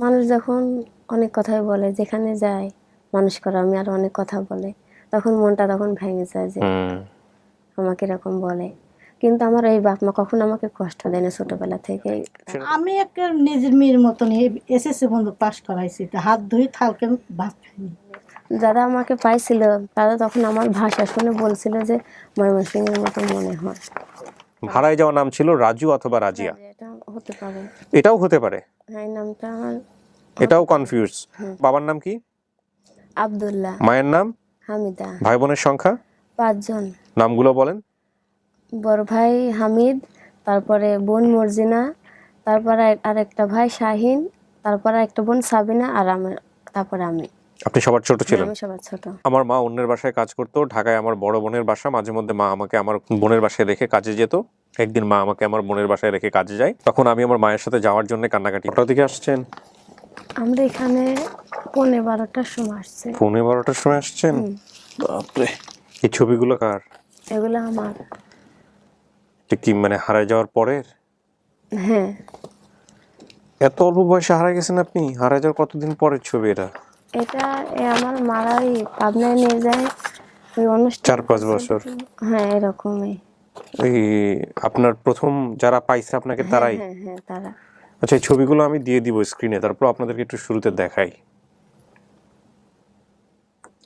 মানুষ যখন অনেক কথাই বলে, যেখানে যায় মানুষ করে আমি আর অনেক কথা বলে, তখন মনটা তখন ভেঙে যায় যে আমাকে এরকম বলে। কিন্তু আমার এই বাপ মা কখনো আমাকে কষ্ট দেয় না ছোটবেলা থেকে। আমি একটা নিজের মেয়ের মতন এসএসসি পর্যন্ত পাস করাইছি, তা হাত ধুই কালকে ভাত খাইনি। যারা আমাকে পাইছিল তারা তখন আমার ভাষা শুনে বলছিল যে ময়মনসিংহের মতো মনে হয়। ভাড়ায় যাওয়ার নাম ছিল রাজু অথবা রাজিয়া। এটা হতে পারে, এটাও হতে পারে, হ্যাঁ এই নামটা আমার। এটাও কনফিউজ। বাবার নাম কি? আব্দুল্লাহ। মায়ের নাম? হামিদা। ভাই বোনের সংখ্যা? 5 জন। নামগুলো বলেন। বড় ভাই হামিদ, তারপরে বোন মর্জিনা, তারপরে আরেকটা ভাই শাহিন, তারপরে একটা বোন সাবিনা, আর আমি, তারপরে আমি। আপনি সবার ছোট ছিলেন? আমি সবার ছোট। আমার মা অন্যের বাসায় কাজ করতো, ঢাকায় আমার বড় বোনের বাসা। মাঝে মধ্যে মা আমাকে আমার বোনের বাসায় রেখে কাজে যেত। একদিন মা আমাকে আমার বোনের বাসায় রেখে কাজে যায়, তখন আমি আমার মায়ের সাথে যাওয়ার জন্য কান্নাকাটি। কটার দিকে আসছেন? আমরা এখানে 12:15টার সময় আসছে। 12:15টার সময় আসছেন? বাপরে। এই ছবিগুলো কার? এগুলো আমার। কি মানে হারায় যাওয়ার পরের? হ্যাঁ। এত অল্প বয়সে হারায় গেছেন আপনি? হারায় যাওয়ার কতদিন পরের ছবি এটা? এটা আমার মারাই পাবনায় নিয়ে যায় ওই অনুষ্ঠান। 4-5 বছর। হ্যাঁ এরকমই। ওই আপনার প্রথম যারা পাইছে আপনাকে তারাই? হ্যাঁ হ্যাঁ তারা। আচ্ছা, এই ছবিগুলো আমি দিয়ে দিব স্ক্রিনে, তারপর আপনাদেরকে একটু শুরুতে দেখাই।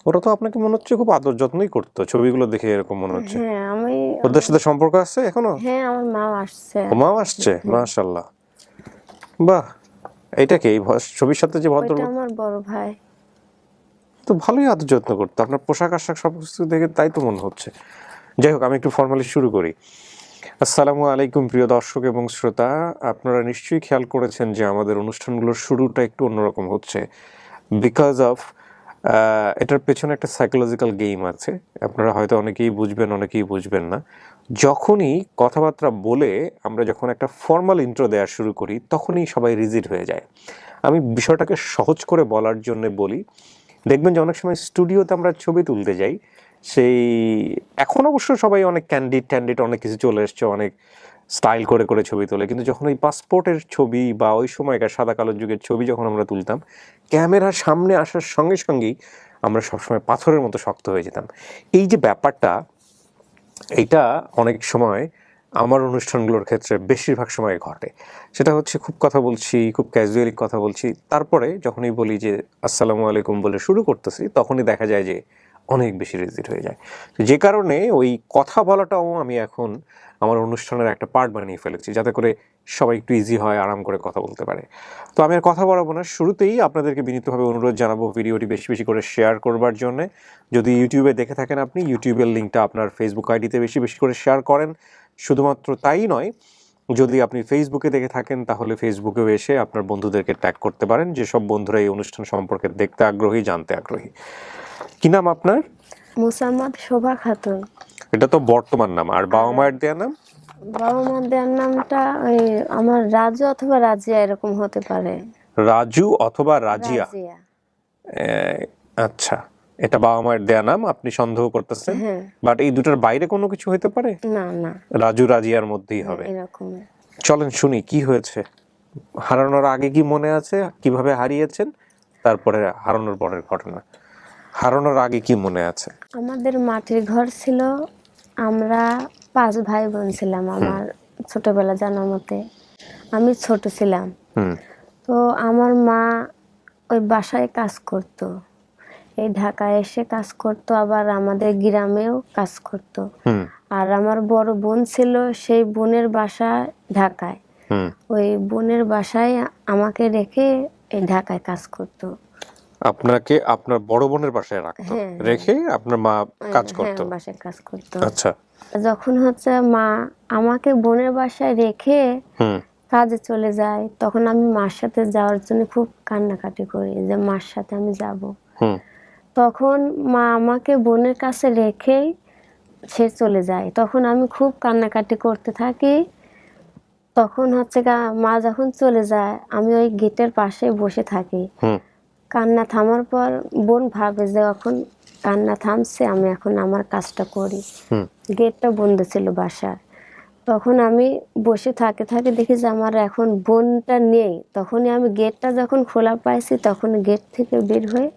ওরা তো আপনাকে মনে হচ্ছে খুব আদর যত্নই করতো, ছবিগুলো দেখে এরকম মনে হচ্ছে। হ্যাঁ আমি। ওদের সাথে সম্পর্ক আছে এখনো? হ্যাঁ আমার মা আসছে। ও মাও আসছে? মাশাআল্লাহ, বাহ। এইটা কি এই ছবির সাথে যে ভদ্র? ওইটা আমার বড় ভাই। তো ভালোই আদর যত্ন করতো, আপনার পোশাক আশাক সব কিছু দেখে তাই তো মনে হচ্ছে। যাই হোক, আমি একটু ফর্মালি শুরু করি। আসসালামু আলাইকুম প্রিয় দর্শক এবং শ্রোতা, আপনারা নিশ্চয়ই খেয়াল করেছেন যে আমাদের অনুষ্ঠানগুলোর শুরুটা একটু অন্যরকম হচ্ছে, বিকজ অফ এটার পেছনে একটা সাইকোলজিক্যাল গেম আছে। আপনারা হয়তো অনেকেই বুঝবেন, অনেকেই বুঝবেন না। যখনই কথাবার্তা বলে আমরা যখন একটা ফর্মাল ইন্ট্রো দেওয়া শুরু করি, তখনই সবাই রিজিড হয়ে যায়। আমি বিষয়টাকে সহজ করে বলার জন্য বলি, দেখবেন যে অনেক সময় স্টুডিওতে আমরা ছবি তুলতে যাই, সেই এখন অবশ্য সবাই অনেক ক্যান্ডিড অনেক কিছু চলে এসছে, অনেক স্টাইল করে করে ছবি তোলে, কিন্তু যখন ওই পাসপোর্টের ছবি বা ওই সময়কার সাদা কালো যুগের ছবি যখন আমরা তুলতাম, ক্যামেরার সামনে আসার সঙ্গে সঙ্গেই আমরা সবসময় পাথরের মতো শক্ত হয়ে যেতাম। এই যে ব্যাপারটা, এইটা অনেক সময় আমার অনুষ্ঠানগুলোর ক্ষেত্রে বেশিরভাগ সময় ঘটে। সেটা হচ্ছে খুব কথা বলছি, খুব ক্যাজুয়ালি কথা বলছি, তারপরে যখনই বলি যে আসসালামু আলাইকুম বলে শুরু করতেছি, তখনই দেখা যায় যে অনেক বেশি রিজিড হয়ে যায়। যে কারণে ওই কথা বলাটাও আমি এখন আমার অনুষ্ঠানের একটা পার্ট বানিয়ে ফেলেছি, যাতে করে সবাই একটু ইজি হয়, আরাম করে কথা বলতে পারে। তো আমি আর কথা বাড়াবো না, শুরুতেই আপনাদেরকে বিনীতভাবে অনুরোধ জানাবো ভিডিওটি বেশি বেশি করে শেয়ার করবার জন্য। যদি ইউটিউবে দেখে থাকেন আপনি, ইউটিউবের লিঙ্কটা আপনার ফেসবুক আইডিতে বেশি বেশি করে শেয়ার করেন। শুধুমাত্র তাই নয়, যদি আপনি ফেসবুকে দেখে থাকেন তাহলে ফেসবুকেও এসে আপনার বন্ধুদেরকে ট্যাগ করতে পারেন, যেসব বন্ধুরা এই অনুষ্ঠান সম্পর্কে দেখতে আগ্রহী, জানতে আগ্রহী। কি নাম আপনার? মুসাম্মদ শোভা খাতুন। এটা তো বর্তমান নাম, আর বাবা মায়ের দেয়া নাম? বাবা মার দেওয়ার নামটা ওই আমার রাজু অথবা রাজিয়া এরকম হতে পারে। রাজু অথবা রাজিয়া। আচ্ছা, এটা বাবা মায়ের দেয়া নাম, আপনি সন্দেহ করতেছেন, বাট এই দুটার বাইরে কোনো কিছু হতে পারে না? না, রাজু রাজিয়ার মধ্যেই হবে। এরকম। চলেন শুনি কি হয়েছে। হারানোর আগে কি মনে আছে, কিভাবে হারিয়েছেন, তারপরে হারানোর পরের ঘটনা। হারানোর আগে কি মনে আছে? আমাদের মাটির ঘর ছিল, আমরা 5 ভাই বোন ছিলাম। আমার ছোটবেলা জানার মতে আমি ছোট ছিলাম। তো আমার মা ওই বাসায় কাজ করত, এই ঢাকায় এসে কাজ করত, আবার আমাদের গ্রামেও কাজ করত। আর আমার বড় বোন ছিল, সেই বোনের বাসা ঢাকায়। ওই বোনের বাসায় আমাকে রেখে এই ঢাকায় কাজ করত। আপনাকে আপনার বড় বোনের বাসায় রাখতো, রেখে আপনার মা কাজ করত? বাসায় কাজ করত। আচ্ছা। যখন হচ্ছে মা আমাকে বোনের বাসায় রেখে কাজে চলে যায়, তখন আমি মার সাথে যাওয়ার জন্য খুব কান্নাকাটি করি যে মার সাথে আমি যাব। তখন মা আমাকে বোনের কাছে রেখেই সে চলে যায়, তখন আমি খুব কান্নাকাটি করতে থাকি। তখন হচ্ছে মা যখন চলে যায়, আমি ওই গেটের পাশে বসে থাকি। কান্না থামার পর বোন ভাবে যে এখন কান্না থামছে, আমি এখন আমার কাজটা করি। গেটটা বন্ধ ছিল বাসার। তখন আমি বসে থাকতে থাকতে দেখি যে আমার এখন বোনটা নেই। তখনই আমি গেটটা যখন খোলা পাইছি তখন গেট থেকে বের হয়ে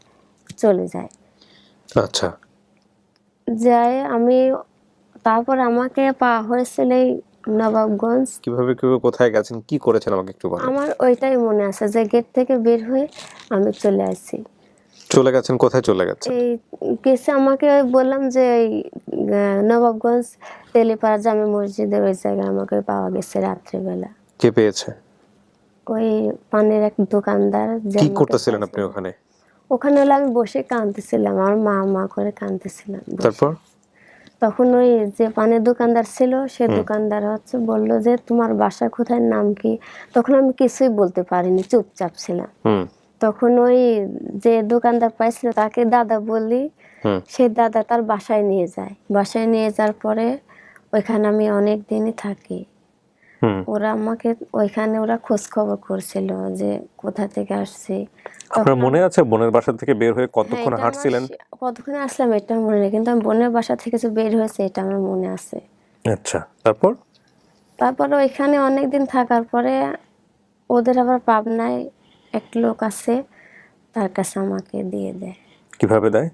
চলে যায়। আচ্ছা, যায় আমি, তারপর আমাকে পাওয়া হয়েছিল এই নবাবগঞ্জ। কিভাবে কিভাবে কোথায় গেছেন, কি করেছেন আমাকে একটু বলেন। আমার ওইটাই মনে আছে যে গেট থেকে বের হয়ে আমি চলে আসছি। চলে গেছেন কোথায়, চলে গেছেন? এই কেসে আমাকে ওই বললাম যে এই নবাবগঞ্জ তেলিপাড়া জামে মসজিদের ওই জায়গায় আমাকে পাওয়া গেছে রাত্রিবেলা। কে পেয়েছে? ওই পানের এক দোকানদার। যে কি আমাকে করতেছিলেন আপনি পাইছিল। ওখানে? ওখানে হলে আমি বসে কাঁদতেছিলাম, আমার মা মা করে কাঁদতেছিলাম বসে। তারপর? তখন ওই যে পানের দোকানদার ছিল সে দোকানদার বলল যে তোমার বাসা কোথায়, নাম কি? তখন আমি কিছুই বলতে পারিনি, চুপচাপ ছিলাম। তখন ওই যে দোকানদার পাইছিল তাকে দাদা বললি, সেই দাদা তার বাসায় নিয়ে যায়। বাসায় নিয়ে যাওয়ার পরে ওইখানে আমি অনেক দিনই থাকি। ওরা আমাকে ওইখানে ওরা খোঁজ খবর করছিল যে কোথা থেকে আসছি। আপনার মনে আছে বোনের বাসা থেকে বের হয়ে কতক্ষণ এটা হাঁটছিলেন? কতক্ষণে আসলাম এটা মনে নেই, কিন্তু আমি বোনের বাসা থেকে যে বের হয়েছে এটা আমার মনে আছে। আচ্ছা, তারপর? তারপরে ওইখানে অনেকদিন থাকার পরে ওদের আবার পাবনায় এক লোক আছে, তার কাছে আমাকে দিয়ে দেয়। কিভাবে দেয়?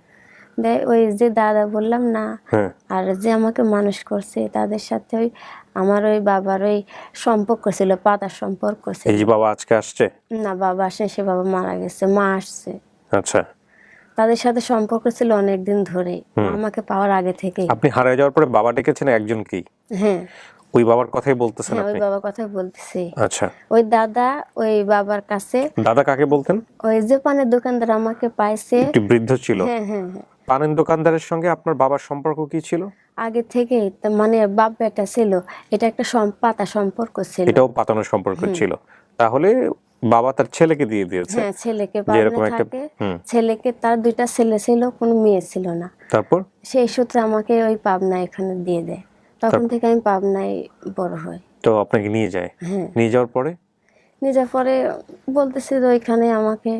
দেয় ওই যে দাদা বললাম না, হ্যাঁ, আর যে আমাকে মানুষ করছে তাদের সাথে ওই আমার ওই বাবার ওই সম্পর্ক ছিল, পাতার সম্পর্ক ছিল। এই যে বাবা আজকে আসছে? না, বাবা আসে, সে বাবা মারা গেছে, মা আসছে। আচ্ছা, তাদের সাথে সম্পর্ক ছিল অনেকদিন ধরে, আমাকে পাওয়ার আগে থেকেই। আপনি হারিয়ে যাওয়ার পরে বাবা ডেকেছেন একজনকে? হ্যাঁ, ওই বাবার কথাই বলতেছেন হ্যাঁ, ওই আপনি? বাবার কথা বলতেছি। আচ্ছা, ওই দাদা ওই বাবার কাছে, দাদা কাকে বলতেন? ওই যে পানের দোকানদার আমাকে পাইছে। একটি বৃদ্ধ ছিল। হ্যাঁ হ্যাঁ হ্যাঁ, পানের দোকানদারের সঙ্গে আপনার বাবার সম্পর্ক কি ছিল? আগে থেকেই মানে বাপ বেটা ছিল, এটা একটা পাতা সম্পর্ক ছিল। এটাও পাতানোর সম্পর্ক ছিল। তাহলে বাবা তার ছেলেকে দিয়ে দিয়েছে? হ্যাঁ, ছেলেকে যেরকম পাবনা একটা থাকে। ছেলেকে, তার দুইটা ছেলে ছিল, কোনো মেয়ে ছিল না। তারপর? সেই সূত্রে আমাকে ওই পাবনা এখানে দিয়ে দেয়। তখন থেকে আমি পাবনায় বড় হই। তো আপনাকে নিয়ে যায়? হ্যাঁ, নিয়ে যাওয়ার পরে? নিজের পরে বলতেছি যে ওইখানে আমাকে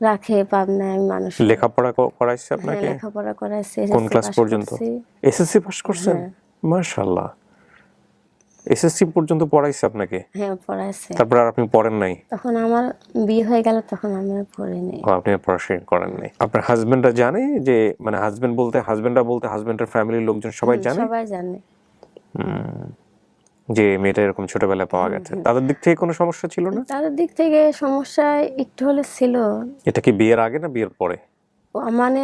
রাখে, পাবনায় আমি মানুষ। লেখাপড়া করাইছে হ্যাঁ, আপনাকে? লেখাপড়া করাইছে। কোন ক্লাস পর্যন্ত? এসএসসি পাস করছেন? মাশাআল্লাহ, এসএসসি পর্যন্ত পড়াইছে আপনাকে? হ্যাঁ, পড়াইছে। তারপর আর আপনি পড়েন নাই? তখন আমার বিয়ে হয়ে গেল, তখন আমি আর পড়িনি। আপনি আর পড়াশোনা করেন নাই। আপনার হাজবেন্ডরা জানে যে, মানে হাজবেন্ডরা বলতে হাজবেন্ডের ফ্যামিলির লোকজন সবাই জানে সবাই জানে যে মেয়েটা এরকম ছোটবেলায় পাওয়া গেছে? তাদের দিক থেকে কোনো সমস্যা ছিল না? তাদের দিক থেকে সমস্যা একটু হলে ছিল। এটা কি বিয়ের আগে না বিয়ের পরে? মানে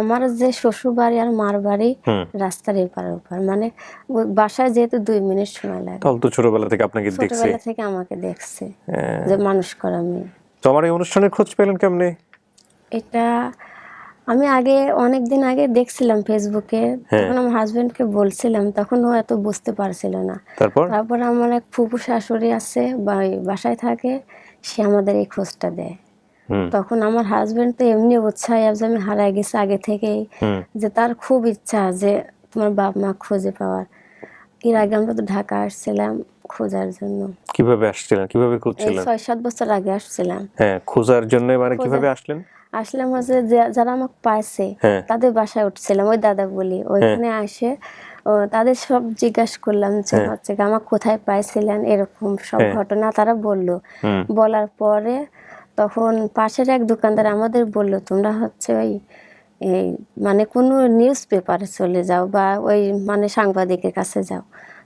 আমার যে শ্বশুর বাড়ি আর মার বাড়ি রাস্তার এপার ওপার, মানে ওই বাসায় যেহেতু 2 মিনিট সময় লাগে। তাহলে তো ছোটবেলা থেকে আপনাকে দেখছে। ছোটবেলা থেকে আমাকে দেখছে যে মানুষ করা মেয়ে। তো আমার এই অনুষ্ঠানের খোঁজ পেলেন কেমনে? এটা আমি আগে অনেক দিন আগে দেখছিলাম ফেসবুকে, তখন আমার হাজবেন্ডকে বলছিলাম, তখন ও এত বুঝতে পারছিল না। তারপর আমার এক ফুপু শাশুড়ি আছে, বাসায় থাকে, সে আমাদের এই খোঁজটা দেয়। তখন আমার হাজবেন্ড তো এমনি উৎসাহ যে আমি হারাই গেছি আগে থেকেই, যে তার খুব ইচ্ছা যে তোমার বাপ মা খুঁজে পাওয়ার। এর আগে আমরা তো ঢাকা আসছিলাম খোঁজার জন্য। কিভাবে আসছিলেন, কিভাবে এই খুঁজছিলেন? 6-7 বছর আগে আসছিলাম। হ্যাঁ, খোঁজার জন্য। মানে কিভাবে আসলেন? আসলাম হচ্ছে যারা আমাকে পাইছে তাদের বাসায় উঠছিলাম, ওই দাদা বলি, ওইখানে আসে তাদের সব জিজ্ঞাসা করলাম যে হচ্ছে আমাকে কোথায় পাইছিলেন, এরকম সব ঘটনা তারা বললো। বলার পরে তখন পাশের এক দোকানদার আমাদের বলল, তোমরা হচ্ছে ওই এই মানে কোনো নিউজ পেপারে চলে যাও বা ওই মানে সাংবাদিকের কাছে যাও।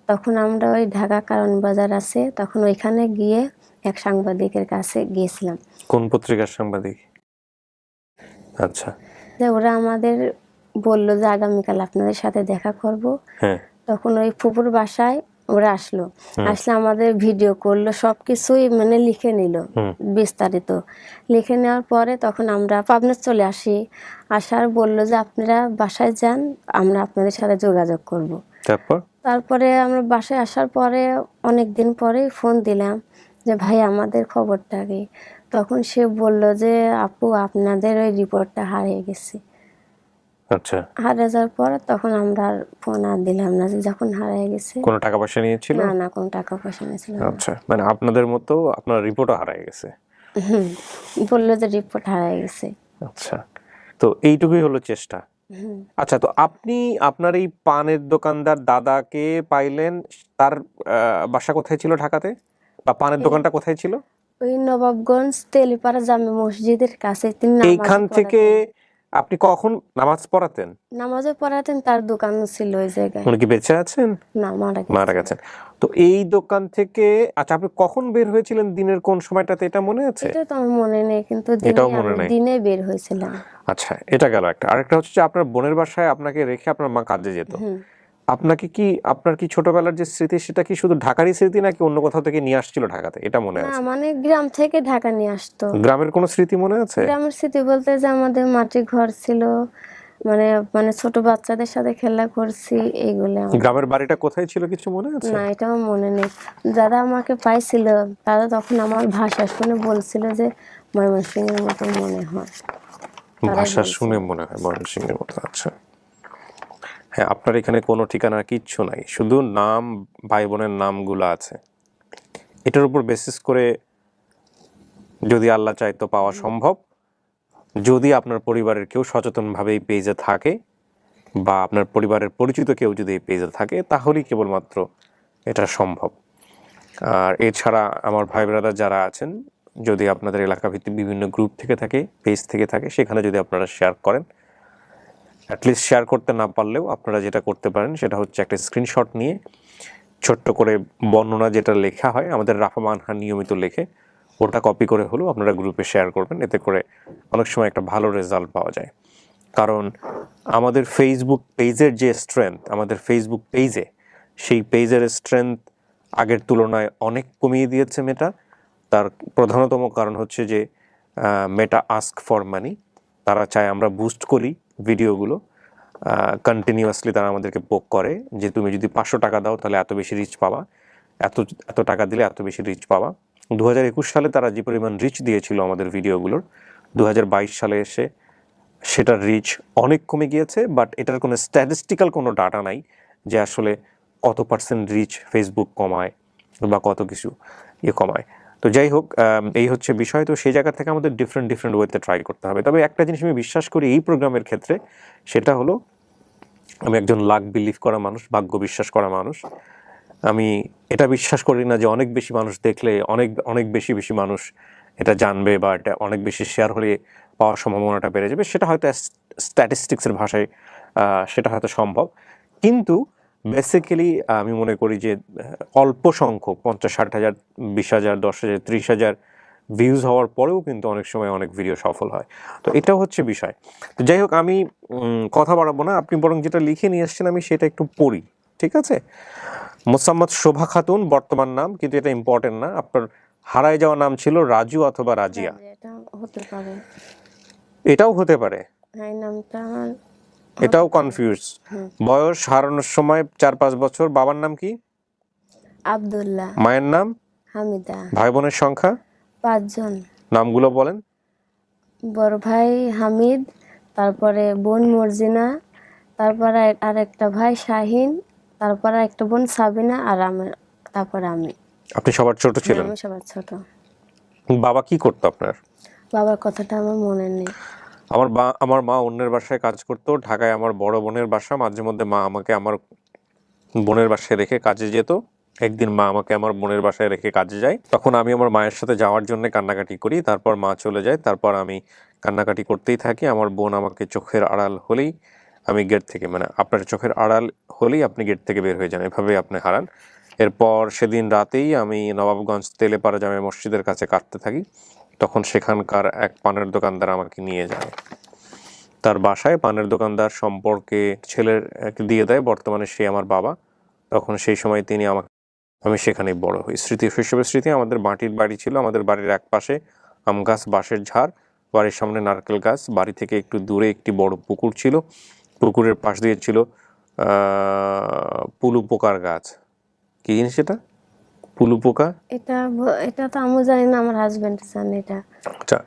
তখন আমরা ওই ঢাকা কারণ বাজার আছে, তখন ওইখানে গিয়ে এক সাংবাদিকের কাছে গিয়েছিলাম। কোন পত্রিকার সাংবাদিক? আচ্ছা, যে ওরা আমাদের বললো যে আগামীকাল আপনাদের সাথে দেখা করব। তখন ওই ফুপুর বাসায় ওরা আসলো, আসলে আমাদের ভিডিও করলো, সবকিছুই মানে লিখে নিল বিস্তারিত। লিখে নেওয়ার পরে তখন আমরা পাবনা চলে আসি। আসার বললো যে আপনারা বাসায় যান, আমরা আপনাদের সাথে যোগাযোগ করব। তারপরে আমরা বাসায় আসার পরে অনেক দিন পরে ফোন দিলাম যে ভাই আমাদের খবরটা কি। তখন সে বলল যে আপু আপনাদের ওই রিপোর্টটা হারিয়ে গেছে। আচ্ছা, হারিয়ে যাওয়ার পর তখন আমরা আর ফোন আর দিলাম না, যে যখন হারিয়ে গেছে। কোনো টাকা পয়সা নিয়েছিল? না না, কোনো টাকা পয়সা নিয়েছিল না। আচ্ছা, মানে আপনাদের মতো আপনার রিপোর্টও হারিয়ে গেছে? বললো যে রিপোর্ট হারিয়ে গেছে। আচ্ছা, তো এইটুকুই হলো চেষ্টা আচ্ছা, তো আপনি আপনার এই পানের দোকানদার দাদাকে পাইলেন, তার বাসা কোথায় ছিল ঢাকাতে, বা পানের দোকানটা কোথায় ছিল? ওই নবাবগঞ্জ তেলিপাড়া জামে মসজিদের কাছে। তিনি নামাজ এইখান থেকে আপনি কখন নামাজ পড়াতেন? নামাজও পড়াতেন, তার দোকান ছিল ওই জায়গায়। উনি কি বেঁচে আছেন? না, মারা গেছেন। তো এই দোকান থেকে, আচ্ছা, আপনি কখন বের হয়েছিলেন, দিনের কোন সময়টাতে, এটা মনে আছে? এটা তো আমার মনে নেই, কিন্তু এটাও মনে নেই। দিনে বের হয়েছিলাম। আচ্ছা, এটা গেল একটা। আরেকটা হচ্ছে যে আপনার বোনের বাসায় আপনাকে রেখে আপনার মা কাজে যেত। আপনার কি ছোটবেলার যে স্মৃতি, সেটা কি শুধু ঢাকারই স্মৃতি নাকি অন্য কোথাও থেকে নিয়ে আসছিল ঢাকাতে, এটা মনে না, আছে? মানে গ্রাম থেকে ঢাকা নিয়ে আসতো। গ্রামের কোনো স্মৃতি মনে আছে? গ্রামের স্মৃতি বলতে যে আমাদের মাটির ঘর ছিল, মানে মানে ছোট বাচ্চাদের সাথে খেলা করছি, এইগুলো। গ্রামের বাড়িটা কোথায় ছিল কিছু মনে আছে? না, এটাও মনে নেই। যারা আমাকে পাইছিল তারা তখন আমার ভাষা শুনে বলছিল যে ময়মনসিংহের মতো মনে হয়। ভাষা শুনে মনে হয় ময়মনসিংহের মতো। আচ্ছা, হ্যাঁ, আপনার এখানে কোনো ঠিকানা কিচ্ছু নাই, শুধু নাম, ভাই বোনের নামগুলো আছে। এটার উপর বেসিস করে যদি আল্লাহ চায় তো পাওয়া সম্ভব, যদি আপনার পরিবারের কেউ সচেতনভাবে এই পেজে থাকে, বা আপনার পরিবারের পরিচিত কেউ যদি এই পেজে থাকে, তাহলেই কেবলমাত্র এটা সম্ভব। আর এছাড়া আমার ভাই ব্রাদার যারা আছেন, যদি আপনাদের এলাকাভিত্তিক বিভিন্ন গ্রুপ থেকে থাকে, পেজ থেকে থাকে, সেখানে যদি আপনারা শেয়ার করেন, অ্যাটলিস্ট শেয়ার করতে না পারলেও আপনারা যেটা করতে পারেন সেটা হচ্ছে একটা স্ক্রিনশট নিয়ে ছোট্ট করে বর্ণনা যেটা লেখা হয়, আমাদের রাফা মানহা নিয়মিত লেখে, ওটা কপি করে হলেও আপনারা গ্রুপে শেয়ার করবেন। এতে করে অনেক সময় একটা ভালো রেজাল্ট পাওয়া যায়। কারণ আমাদের ফেসবুক পেজের যে স্ট্রেংথ, আমাদের ফেসবুক পেজে, সেই পেজের স্ট্রেংথ আগের তুলনায় অনেক কমিয়ে দিয়েছে মেটা। তার প্রধানতম কারণ হচ্ছে যে মেটা আস্ক ফর মানি। তারা চায় আমরা বুস্ট করি ভিডিওগুলো, কন্টিনিউয়াসলি তারা আমাদেরকে পোক করে যে তুমি যদি 500 টাকা দাও তাহলে এত বেশি রিচ পাবা, এত টাকা দিলে এত বেশি রিচ পাবা। 2021 সালে তারা যে পরিমাণ রিচ দিয়েছিল আমাদের ভিডিওগুলোর, 2022 সালে এসে সেটার রিচ অনেক কমে গিয়েছে। বাট এটার কোনো স্ট্যাটিস্টিক্যাল কোনো ডাটা নাই যে আসলে কত পার্সেন্ট রিচ ফেসবুক কমায় বা কত কিছু কমায়। তো যাই হোক, এই হচ্ছে বিষয়। তো সেই জায়গা থেকে আমাদের ডিফারেন্ট ওয়েতে ট্রাই করতে হবে। তবে একটা জিনিস আমি বিশ্বাস করি এই প্রোগ্রামের ক্ষেত্রে, সেটা হলো আমি একজন লাক বিলিভ করা মানুষ, ভাগ্য বিশ্বাস করা মানুষ। আমি এটা বিশ্বাস করি না যে অনেক বেশি মানুষ দেখলে অনেক বেশি মানুষ এটা জানবে, বা এটা অনেক বেশি শেয়ার হলে পাওয়ার সম্ভাবনাটা বেড়ে যাবে। সেটা হয়তো স্ট্যাটিস্টিক্সের ভাষায় সেটা হয়তো সম্ভব, কিন্তু বেসিক্যালি আমি মনে করি যে অল্প সংখ্যক 50-60 হাজার, 20 হাজার, 10 হাজার, 30 হাজার ভিউজ হওয়ার পরেও কিন্তু অনেক সময় অনেক ভিডিও সফল হয়। তো এটাও হচ্ছে বিষয়। তো যাই হোক, আমি কথা বাড়াবো না, আপনি বরং যেটা লিখে নিয়ে এসছেন আমি সেটা একটু পড়ি, ঠিক আছে? মোসাম্মদ শোভা খাতুন বর্তমান নাম, কিন্তু এটা ইম্পর্টেন্ট না। আপনার হারায় যাওয়া নাম ছিল রাজু অথবা রাজিয়া। এটা হতে পারে, এটাও হতে পারে, এই নামটা আমার এটাও কনফিউজ। বয়স হারানোর সময় 4-5 বছর। বাবার নাম কি? আব্দুল্লাহ। মায়ের নাম? হামিদা। ভাই বোনের সংখ্যা? 5 জন। নামগুলো বলেন। বড় ভাই হামিদ, তারপরে বোন মর্জিনা, তারপরে আরেকটা ভাই শাহিন, তারপরে একটা বোন সাবিনা, আর তারপরে আমি। আপনি সবার ছোট ছিলেন? আমি সবার ছোট। বাবা কি করতো আপনার? বাবার কথাটা আমার মনে নেই। আমার মা অন্যের বাসায় কাজ করতো ঢাকায়। আমার বড় বোনের বাসা, মাঝে মধ্যে মা আমাকে আমার বোনের বাসায় রেখে কাজে যেত। একদিন মা আমাকে আমার বোনের বাসায় রেখে কাজে যায়, তখন আমি আমার মায়ের সাথে যাওয়ার জন্য কান্নাকাটি করি। তারপর মা চলে যায়, তারপর আমি কান্নাকাটি করতেই থাকি। আমার বোন আমাকে চোখের আড়াল হলেই আমি গেট থেকে, মানে আপনার চোখের আড়াল হলেই আপনি গেট থেকে বের হয়ে যান, এভাবেই আপনি হারান। এরপর সেদিন রাতেই আমি নবাবগঞ্জ তেলেপাড়া জামে মসজিদের কাছে কাঁদতে থাকি। তখন সেখানকার এক পানের দোকানদার আমাকে নিয়ে যায় তার বাসায়। পানের দোকানদার সম্পর্কে ছেলের দিয়ে দেয়, বর্তমানে সে আমার বাবা। তখন সেই সময় তিনি আমি সেখানেই বড় হই। শৈশবের স্মৃতি, আমাদের মাটির বাড়ি ছিল। আমাদের বাড়ির এক পাশে আম গাছ, বাঁশের ঝাড়, বাড়ির সামনে নারকেল গাছ। বাড়ি থেকে একটু দূরে একটি বড় পুকুর ছিল। পুকুরের পাশ দিয়ে ছিল পুলু পোকার গাছ। কি জিনিস এটা, পুলু পোকা? এটা তো আমি জানি না, আমার হাজবেন্ড জানে এটা। আচ্ছা,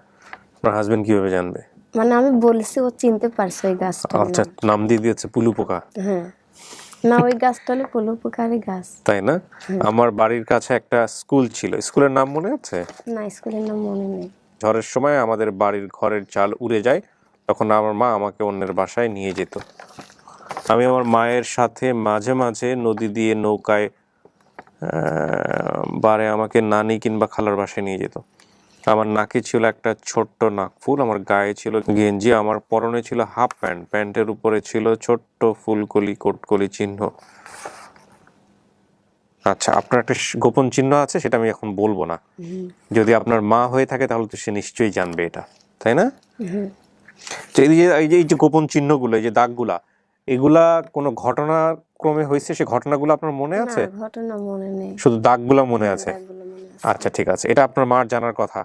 আপনার হাজবেন্ড কিভাবে জানবে? মানে আমি বলছি, ও চিনতে পারছে ওই গাছটা। আচ্ছা, নাম দিয়ে দিয়েছে পুলু পোকা। হ্যাঁ, না ওই গাছটা হলো পুলু পোকারই গাছ। তাই না? আমার বাড়ির কাছে একটা স্কুল ছিল, স্কুলের নাম মনে আছে? না, স্কুলের নাম মনে নেই। ঝড়ের সময় আমাদের বাড়ির ঘরের চাল উড়ে যায়, তখন আমার মা আমাকে অন্যের বাসায় নিয়ে যেত। আমি আমার মায়ের সাথে মাঝে মাঝে নদী দিয়ে নৌকায় বারে আমাকে নানি কিংবা খালার বাসায় নিয়ে যেত। আমার নাকে ছিল একটা ছোট্ট নাকফুল, আমার গায়ে ছিল গেঞ্জি, আমার পরনে ছিল হাফ প্যান্ট, প্যান্টের উপরে ছিল ছোট্ট ফুলকলি কোটকলি চিহ্ন। আচ্ছা, আপনার একটা গোপন চিহ্ন আছে, সেটা আমি এখন বলবো না। যদি আপনার মা হয়ে থাকে তাহলে তো সে নিশ্চয়ই জানবে এটা, তাই না? তো এই যে গোপন চিহ্নগুলো, এই যে দাগগুলা, এগুলা কোনো ঘটনার ক্রমে হয়েছে? সে ঘটনাগুলো আপনার মনে আছে? না, ঘটনা মনে নেই। শুধু দাগগুলা মনে আছে? দাগগুলো মনে আছে। আচ্ছা, ঠিক আছে। এটা আপনার মার জানার কথা।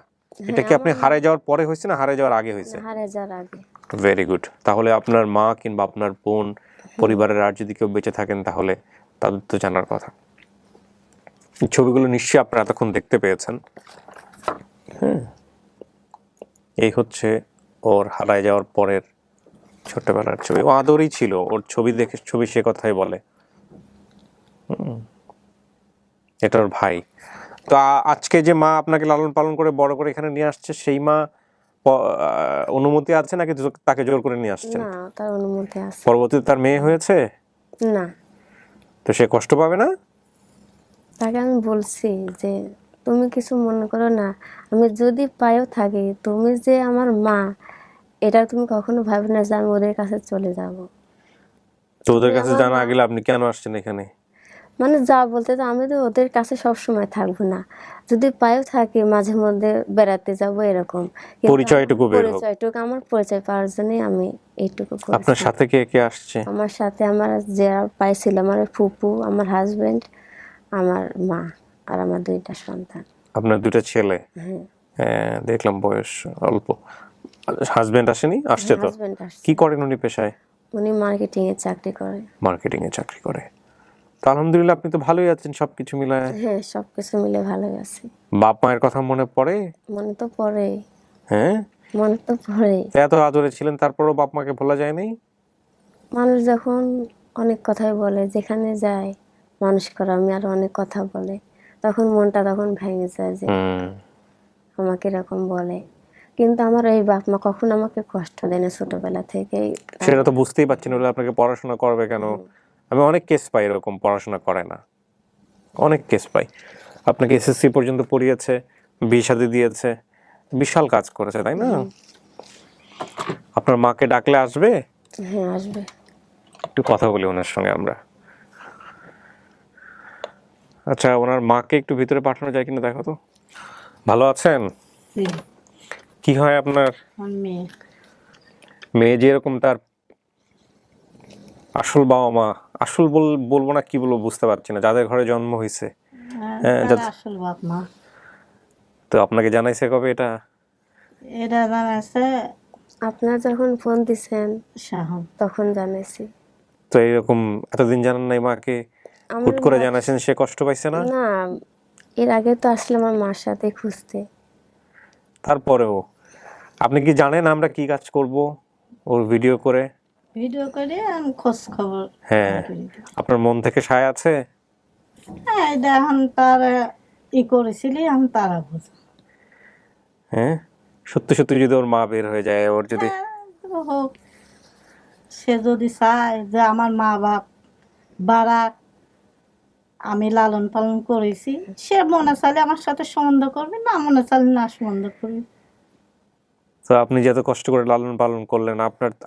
এটা কি আপনি হারিয়ে যাওয়ার পরে হয়েছে না হারিয়ে যাওয়ার আগে হয়েছে? হারিয়ে যাওয়ার আগে। Very good. তাহলে আপনার মা কিংবা আপনার বোন, পরিবারের আর যদি কেউ বেঁচে থাকেন তাহলে তাদের তো জানার কথা। ছবিগুলো নিশ্চয়ই আপনারা এতক্ষণ দেখতে পেয়েছেন। এই হচ্ছে ওর হারায় যাওয়ার পরের ছোটবেলার ছবি। ও আদরই ছিল, ওর ছবি দেখে ছবি সে কথাই বলে। এটা ওর ভাই। তো আজকে যে মা আপনাকে লালন পালন করে বড় করে এখানে নিয়ে আসছে, সেই মা অনুমতি আছে নাকি তাকে জোর করে নিয়ে আসছেন? না, তার অনুমতি আছে। পরবর্তীতে তার মেয়ে হয়েছে? না, তো সে কষ্ট পাবে না? তাকে আমি বলছি যে তুমি কিছু মনে করো না, আমি যদি পাইও থাকি, তুমি যে আমার মা, এটা তুমি কখনো ভাববে না যে আমি ওদের কাছে চলে যাব। তো ওদের কাছে জানা গেলে আপনি কেন আসছেন এখানে? মানে যা বলতে, তো আমি তো ওদের কাছে সব সময় থাকবো না, যদি পাইও থাকি মাঝে মধ্যে বেড়াতে যাব এরকম। কিন্তু পরিচয়টুকু বের হোক। পরিচয়টুকু, আমার পরিচয় পাওয়ার জন্যই আমি এইটুকু করেছি। আপনার সাথে কে কে আসছে? আমার সাথে আমার যারা পাইছিল, আমার ফুপু, আমার হাজবেন্ড, আমার মা আর আমার 2টা সন্তান। আপনার 2টা ছেলে? হ্যাঁ, হ্যাঁ, দেখলাম বয়স অল্প। হাজবেন্ড আসেনি? আসছে তো? হাজবেন্ড আসছে। কি করেন উনি পেশায়? উনি মার্কেটিং এ চাকরি করে। মার্কেটিং এ চাকরি করে। তো আলহামদুলিল্লাহ, আপনি তো ভালোই আছেন সবকিছু মিলায়। হ্যাঁ, সবকিছু মিলে ভালো আছে। বাপ মায়ের কথা মনে পড়ে? মনে তো পড়ে, হ্যাঁ, মনে তো পড়ে। এত আদরে ছিলেন তারপরও বাপ মাকে ভোলা যায় নাই? মানুষ যখন অনেক কথাই বলে, যেখানে যায় মানুষ করে, আমি আর অনেক কথা বলে, তখন মনটা তখন ভেঙে যায় যে আমাকে এরকম বলে। কিন্তু আমার এই বাপ মা কখনো আমাকে কষ্ট দেয় না ছোটবেলা থেকেই। সেটা তো বুঝতেই পারছি না, আপনাকে পড়াশোনা করবে কেন? আমি অনেক কেস পাই এরকম, পড়াশোনা করে না, অনেক কেস পাই। আপনাকে এসএসসি পর্যন্ত পড়িয়েছে, বিয়ে শাদী দিয়েছে, বিশাল কাজ করেছে, তাই না? আপনার মাকে ডাকলে আসবে? হ্যাঁ, আসবে। একটু কথা বলি ওনার সঙ্গে আমরা। আচ্ছা, ওনার মাকে একটু ভিতরে পাঠানো যায় কিনা দেখো তো। ভালো আছেন? কি হয় আপনার মেয়ে মেয়ে যেরকম, তার আসল বাবা মা, আসল বলবো না কি বলবো বুঝতে পারছি না, যাদের ঘরে জন্ম হয়েছে, আসল বাপ মা। তো আপনাকে জানাইছে কবে এটা? এটা জানাইছে আপনারা যখন ফোন দিছেন শাহন। তখন জানাইছি। তো এইরকম এতদিন জানান নাই মাকে, হুট করে জানাইছেন, সে কষ্ট পাইছে না? না, এর আগে তো আসলে আমার মার সাথে খুঁজতে। তারপরেও আপনি কি জানেন আমরা কি কাজ করব ওর ভিডিও করে? ভিডিও করে আমি খোঁজ খবর। হ্যাঁ, আপনার মন থেকে সায় আছে? হ্যাঁ, এটা এখন তার করেছিলি, আমি তারা বুঝ। হ্যাঁ, সত্যি সত্যি যদি ওর মা বের হয়ে যায়, ওর যদি হোক, সে যদি চায় যে আমার মা বাপ বারাক, আমি লালন পালন করেছি, সে মনে চাইলে আমার সাথে সম্বন্ধ করবে, না মনে চাইলে না সম্বন্ধ করবে। তো আপনি যত কষ্ট করে লালন পালন করলেন,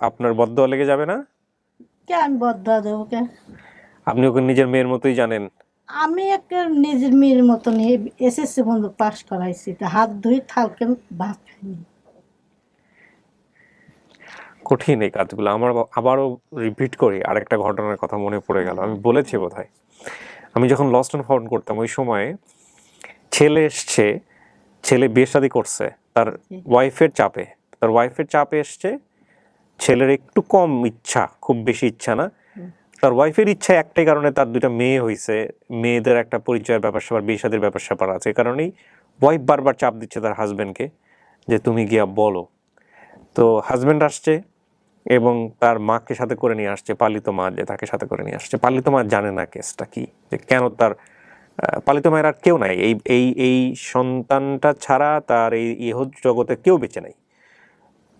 আপনার বদদোয়া লেগে যাবে না? কে আমি বদয়া দেবো কে? আপনি ওকে নিজের মেয়ের মতোই জানেন। আমি একটা নিজের মেয়ের মতন এসএসসি বন্ধু পাস করাইছি, তা হাত ধুই থালকে ভাত খাইনি। কঠিন এই কাজগুলো। আমার আবারও রিপিট করি, আরেকটা ঘটনার কথা মনে পড়ে গেল, আমি বলেছি বোধহয়। আমি যখন লস্ট অ্যান্ড ফাউন্ড করতাম ওই সময়ে ছেলে এসছে, ছেলে বিয়ে শাদী করছে তার ওয়াইফের চাপে এসছে। ছেলের একটু কম ইচ্ছা, খুব বেশি ইচ্ছা না, তার ওয়াইফের ইচ্ছা একটাই কারণে, তার 2টা মেয়ে হয়েছে, মেয়েদের একটা পরিচয়ের ব্যাপার স্যাপার, বিয়ে শাদীর ব্যাপার স্যাপার আছে, এই কারণেই ওয়াইফ বারবার চাপ দিচ্ছে তার হাজবেন্ডকে যে তুমি গিয়া বলো। তো হাজবেন্ড আসছে এবং তার মাকে সাথে করে নিয়ে আসছে, পালিত মা যে তাকে সাথে করে নিয়ে আসছে। পালিত মা জানে না কেসটা কি, যে কেন তার পালিত মায়ের আর কেউ নাই, এই এই এই সন্তানটা ছাড়া তার এই ইহ জগতে কেউ বেঁচে নাই।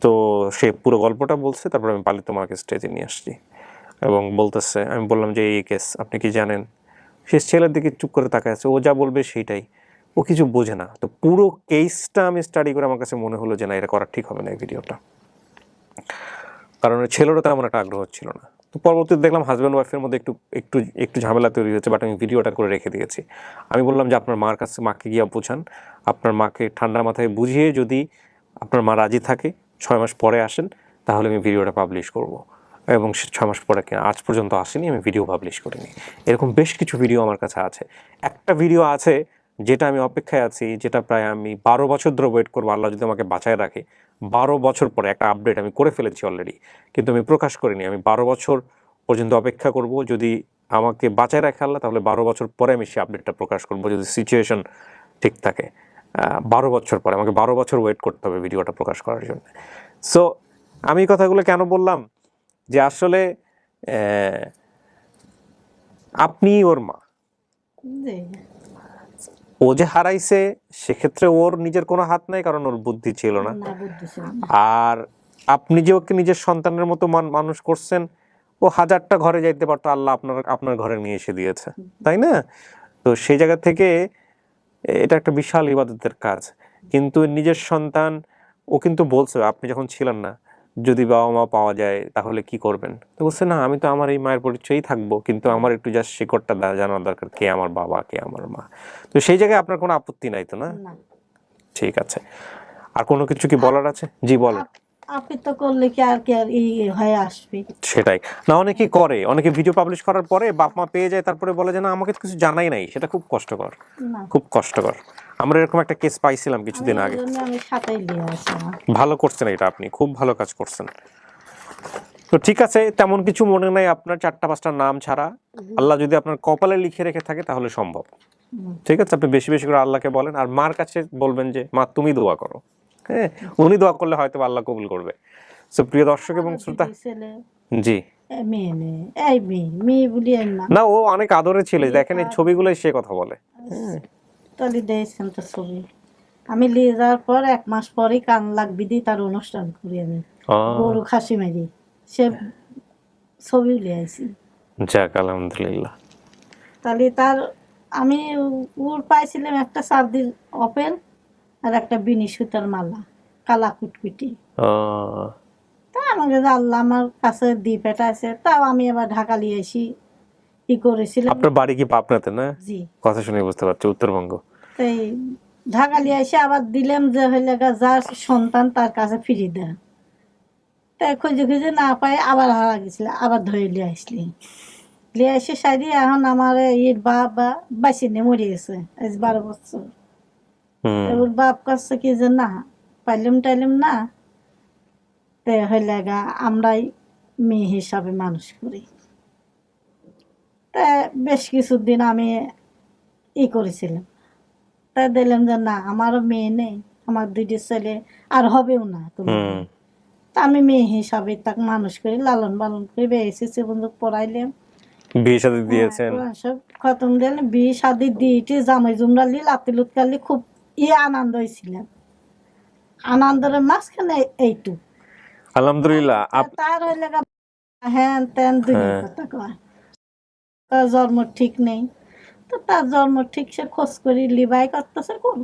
তো সে পুরো গল্পটা বলছে, তারপর আমি পালিত মাকে স্টেজে নিয়ে আসছি এবং বলতেছে, আমি বললাম যে এই কেস আপনি কি জানেন? সে ছেলের দিকে চুপ করে তাকায় আছে, ও যা বলবে সেইটাই, ও কিছু বোঝে না। তো পুরো কেসটা আমি স্টাডি করে আমার কাছে মনে হলো যে না, এটা করা ঠিক হবে না এই ভিডিওটা, কারণ ছেলেরও তেমন একটা আগ্রহ ছিল না। তো পরবর্তীতে দেখলাম হাজব্যান্ড ওয়াইফের মধ্যে একটু একটু একটু ঝামেলা তৈরি হচ্ছে, বাট আমি ভিডিওটা করে রেখে দিয়েছি। আমি বললাম যে আপনার মার কাছে, মাকে গিয়ে বোঝান, আপনার মাকে ঠান্ডা মাথায় বুঝিয়ে যদি আপনার মা রাজি থাকে 6 মাস পরে আসেন, তাহলে আমি ভিডিওটা পাবলিশ করব। এবং সে 6 মাস পরে আজ পর্যন্ত আসেনি, আমি ভিডিও পাবলিশ করিনি। এরকম বেশ কিছু ভিডিও আমার কাছে আছে। একটা ভিডিও আছে যেটা আমি অপেক্ষায় আছি, যেটা প্রায় আমি 12 বছর ধরে ওয়েট করবো, আল্লাহ যদি আমাকে বাঁচায় রাখে। 12 বছর পরে একটা আপডেট আমি করে ফেলেছি অলরেডি, কিন্তু আমি প্রকাশ করিনি। আমি 12 বছর পর্যন্ত অপেক্ষা করব, যদি আমাকে বাঁচায় রাখে আল্লাহ, তাহলে 12 বছর পরে আমি সেই আপডেটটা প্রকাশ করবো, যদি সিচুয়েশন ঠিক থাকে। 12 বছর পরে, আমাকে 12 বছর ওয়েট করতে হবে ভিডিওটা প্রকাশ করার জন্য। সো আমি এই কথাগুলো কেন বললাম, যে আসলে আপনি ওর মা, জি। ও যে হারাইছে সেক্ষেত্রে ওর নিজের কোনো হাত নাই, কারণ ওর বুদ্ধি ছিল না। না, বুদ্ধি ছিল না। আর আপনি যে ওকে নিজের সন্তানের মতো মানুষ করছেন, ও 1000টা ঘরে যাইতে পারতো, আল্লাহ আপনার ঘরে নিয়ে এসে দিয়েছে, তাই না? তো সেই জায়গা থেকে এটা একটা বিশাল ইবাদতের কাজ। কিন্তু নিজের সন্তান, ও কিন্তু বলছে আপনি যখন ছিলেন না, যদি বাবা মা পাওয়া যায় তাহলে কি করবেন? তো বলছে না, আমি তো আমার এই মায়ের পরিচয়ই থাকবো, কিন্তু আমার একটু জাস্ট শিকড়টা জানার দরকার, কে আমার বাবা, কে আমার মা। তো সেই জায়গায় আপনার কোনো আপত্তি নাই তো? না, না। ঠিক আছে। আর কোনো কিছু কি বলার আছে? জি বলেন। আপনি তো করলে কি আর কি আর এই হয়ে আসবে? সেটাই না, অনেকেই করে, অনেকে ভিডিও পাবলিশ করার পরে বাপ মা পেয়ে যায়, তারপরে বলে যে না, আমাকে তো কিছু জানাই নাই। সেটা খুব কষ্টকর, না, খুব কষ্টকর। আমরা এরকম একটা কেস পাইছিলাম কিছুদিন আগে। আমি সাথেই লিয়ে আসি আমার। ভালো করছেন, এটা আপনি খুব ভালো কাজ করছেন। তো ঠিক আছে, তেমন কিছু মনে নাই আপনার 4টা 5টা নাম ছাড়া। আল্লাহ যদি আপনার কপালে লিখে রেখে থাকে তাহলে সম্ভব। ঠিক আছে, আপনি বেশি বেশি করে আল্লাহকে বলেন, আর মার কাছে বলবেন যে মা তুমি দোয়া করো। হ্যাঁ, উনি দোয়া করলে হয়তো আল্লাহ কবুল করবে। সো প্রিয় দর্শক এবং শ্রোতা, ছেলে জি, মেয়ে নেই, এই মেয়ে বলি এর নাম। না ও অনেক আদরের ছেলে, দেখেন এই ছবিগুলোই সে কথা বলে। তাহলে দেখছেন তো ছবি, আমি নিয়ে যাওয়ার পর 1 মাস পরেই কান লাগবি দিয়ে তার অনুষ্ঠান করি আমি, গরু খাসি মারি, সে ছবি লিয়ে আইছি। যাক আলহামদুলিল্লাহ। তাহলে তার আমি ওর পাইছিলাম একটা সার্দির অপেল আর একটা বিনি সুতার মালা, কালা কুটকুটি। তা আমাকে যে আল্লাহ আমার কাছে দ্বীপেটা আছে, তাও আমি আবার ঢাকা নিয়ে এসি ই করেছিলাম। আপনার বাড়ি কি পাবনাতে? না, জি, কথা শুনে বুঝতে পারছি উত্তরবঙ্গ। তাই ঢাকা নিয়ে এসে আবার দিলাম যে হইলে যার সন্তান তার কাছে ফিরিয়ে দেয়। তাই খুঁজে খুঁজে না পাই আবার হারা গেছিল, আবার ধরে লিয়ে আসলি, লিয়ে এসে সাইডে এখন আমার ইর বাবা বাইসে নিয়ে মরে গেছে আজ 12 বছর। ওর বাপ কাছে কি যে না পাইলাম টাইলাম না, তে হইলে আমরাই মেয়ে হিসাবে মানুষ করি। তা বেশ কিছুদিন আমি ই করেছিলাম, তাই দিলাম যে না আমারও মেয়ে নেই, আমার 2টি ছেলে আর হবেও না কোনো। তা আমি মেয়ে হিসাবে তাকে মানুষ করি, লালন পালন করে বেশি বন্ধু পড়াইলাম, বিয়ে শাদী দিয়েছেন? সব খতম দিলাম, বিয়ে শাদি দিয়েটি জামাই জুমরালি লাতিলুত কালি, খুব আনন্দ হয়েছিলাম। আনন্দের মাঝখানে এইটু আলহামদুলিল্লাহ। তার হইলে হ্যাঁ তেন দুনিয়া কথা কয়, তার জন্ম ঠিক নেই, তো তার জন্ম ঠিক সে খোঁজ করি লিবাই করতেছে, কোন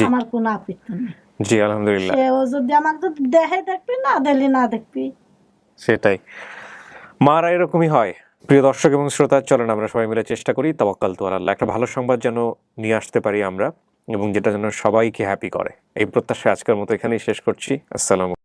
আমার কোনো আপত্তি নেই। জি আলহামদুলিল্লাহ। সে ও যদি আমাকে দেখে দেখবি, না দেখলি না দেখবি, সেটাই, মারা এরকমই হয়। প্রিয় দর্শক এবং শ্রোতা, চলেন আমরা সবাই মিলে চেষ্টা করি তাওয়াক্কালতু আলাল্লাহ, একটা ভালো সংবাদ যেন নিয়ে আসতে পারি আমরা, এবং যেটা যেন সবাইকে হ্যাপি করে। এই প্রত্যাশা আজকের মতো এখানেই শেষ করছি। আসসালামু